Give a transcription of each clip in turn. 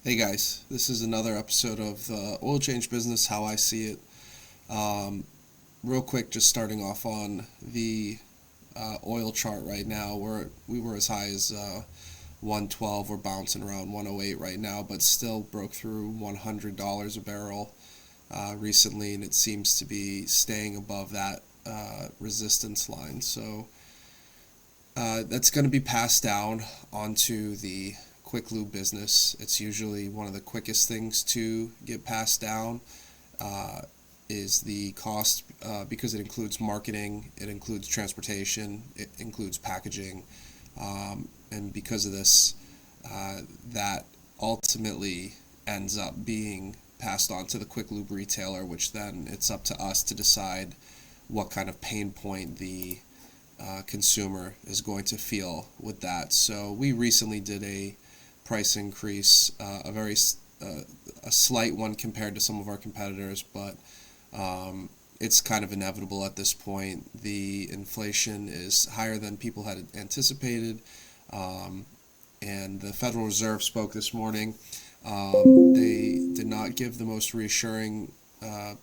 Hey guys, this is another episode of Oil Change Business, how I see it. Um, Real quick, just starting off on the oil chart right now, we were as high as 112. We're bouncing around 108 right now, but still broke through $100 a barrel recently, and it seems to be staying above that resistance line. So that's going to be passed down onto the quick lube business. It's usually one of the quickest things to get passed down. Uh, is the cost because it includes marketing, it includes transportation, it includes packaging, and because of this, that ultimately ends up being passed on to the quick lube retailer, which then it's up to us to decide what kind of pain point the consumer is going to feel with that. So we recently did a price increase, uh, a slight one compared to some of our competitors, but it's kind of inevitable at this point. The inflation is higher than people had anticipated, um, and the Federal Reserve spoke this morning. They did not give uh,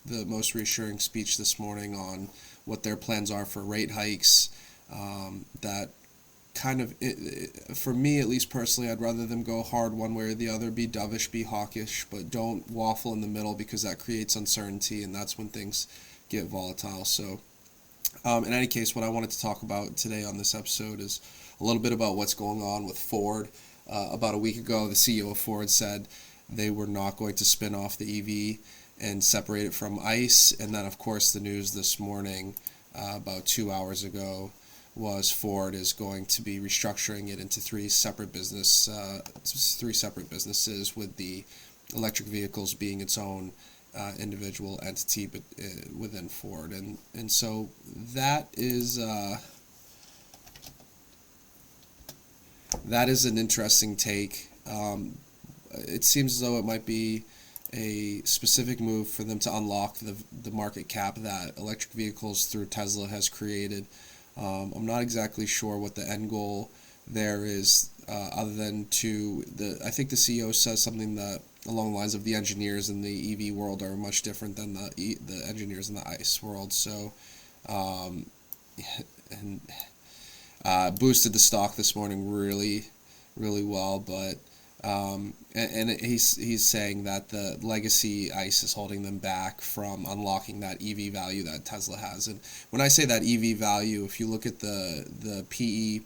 the most reassuring speech this morning on what their plans are for rate hikes. That kind of, for me at least personally, I'd rather them go hard one way or the other, be dovish, be hawkish, but don't waffle in the middle because that creates uncertainty and that's when things get volatile. So, in any case, what I wanted to talk about today on this episode is a little bit about what's going on with Ford. About a week ago, the CEO of Ford said they were not going to spin off the EV and separate it from ICE. And then, of course, the news this morning, about 2 hours ago, was Ford is going to be restructuring it into three separate businesses, with the electric vehicles being its own individual entity, but within Ford, and so that is an interesting take. It seems as though it might be a specific move for them to unlock the market cap that electric vehicles through Tesla has created. I'm not exactly sure what the end goal there is, other than I think the CEO says something that along the lines of the engineers in the EV world are much different than the engineers in the ICE world. So, um, and boosted the stock this morning really, really well, but and he's saying that the legacy ICE is holding them back from unlocking that EV value that Tesla has. And when I say that EV value, if you look at the PE,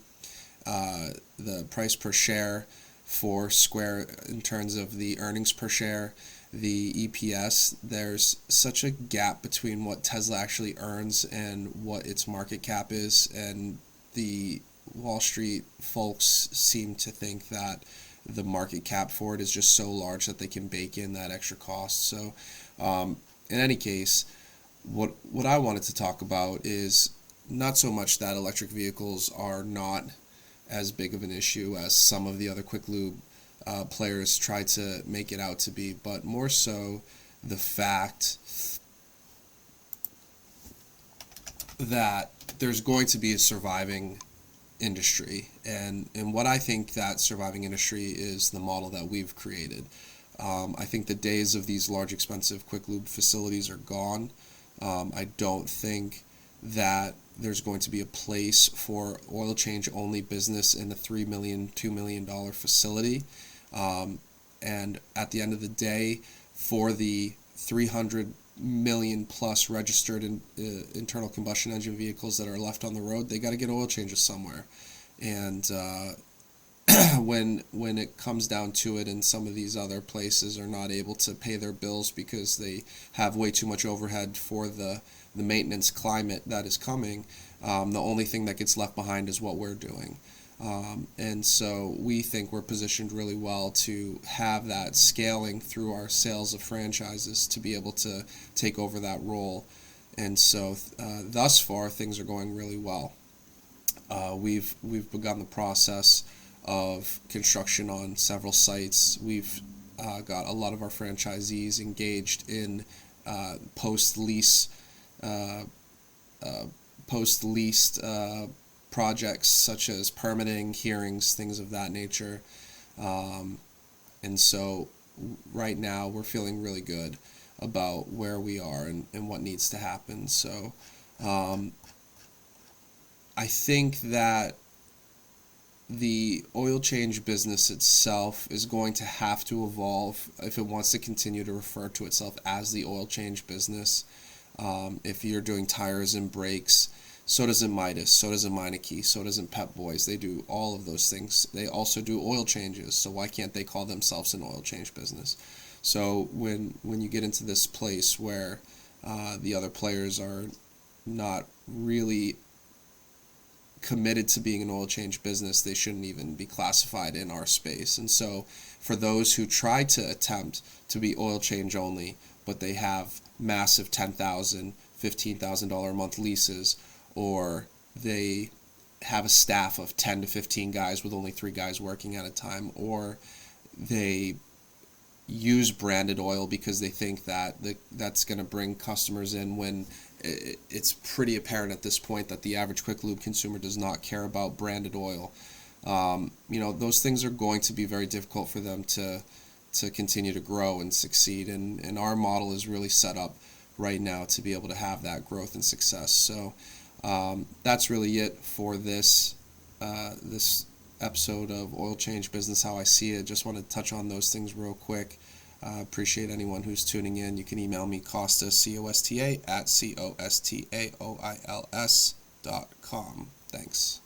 the price per share for Square in terms of the earnings per share, the EPS, there's such a gap between what Tesla actually earns and what its market cap is, and the Wall Street folks seem to think that the market cap for it is just so large that they can bake in that extra cost. So, in any case, what I wanted to talk about is not so much that electric vehicles are not as big of an issue as some of the other quick lube players try to make it out to be, but more so the fact that there's going to be a surviving industry, and what I think that surviving industry is the model that we've created. I think the days of these large expensive quick lube facilities are gone. I don't think that there's going to be a place for oil change only business in the $3 million, $2 million facility. And at the end of the day, for the 300 million plus registered internal combustion engine vehicles that are left on the road, they got to get oil changes somewhere. And when it comes down to it, and some of these other places are not able to pay their bills because they have way too much overhead for the maintenance climate that is coming, the only thing that gets left behind is what we're doing. And so we think we're positioned really well to have that scaling through our sales of franchises to be able to take over that role. And so thus far, things are going really well. We've begun the process of construction on several sites. We've got a lot of our franchisees engaged in post lease uh, post-leased projects such as permitting, hearings, things of that nature. And so right now we're feeling really good about where we are and what needs to happen. So I think that the oil change business itself is going to have to evolve if it wants to continue to refer to itself as the oil change business. If you're doing tires and brakes, so doesn't Midas, so doesn't Meineke, so doesn't Pep Boys. They do all of those things. They also do oil changes, so why can't they call themselves an oil change business? So when you get into this place where the other players are not really committed to being an oil change business, they shouldn't even be classified in our space. And so for those who try to attempt to be oil change only, but they have massive $10,000, $15,000 a month leases, or they have a staff of 10 to 15 guys with only 3 guys working at a time, or they use branded oil because they think that that's going to bring customers in, when it's pretty apparent at this point that the average quick lube consumer does not care about branded oil. Those things are going to be very difficult for them to continue to grow and succeed, and our model is really set up right now to be able to have that growth and success. So that's really it for this episode of Oil Change Business, How I See It. Just want to touch on those things real quick. Appreciate anyone who's tuning in. You can email me, Costa, COSTA, @COSTAOILS.com. Thanks.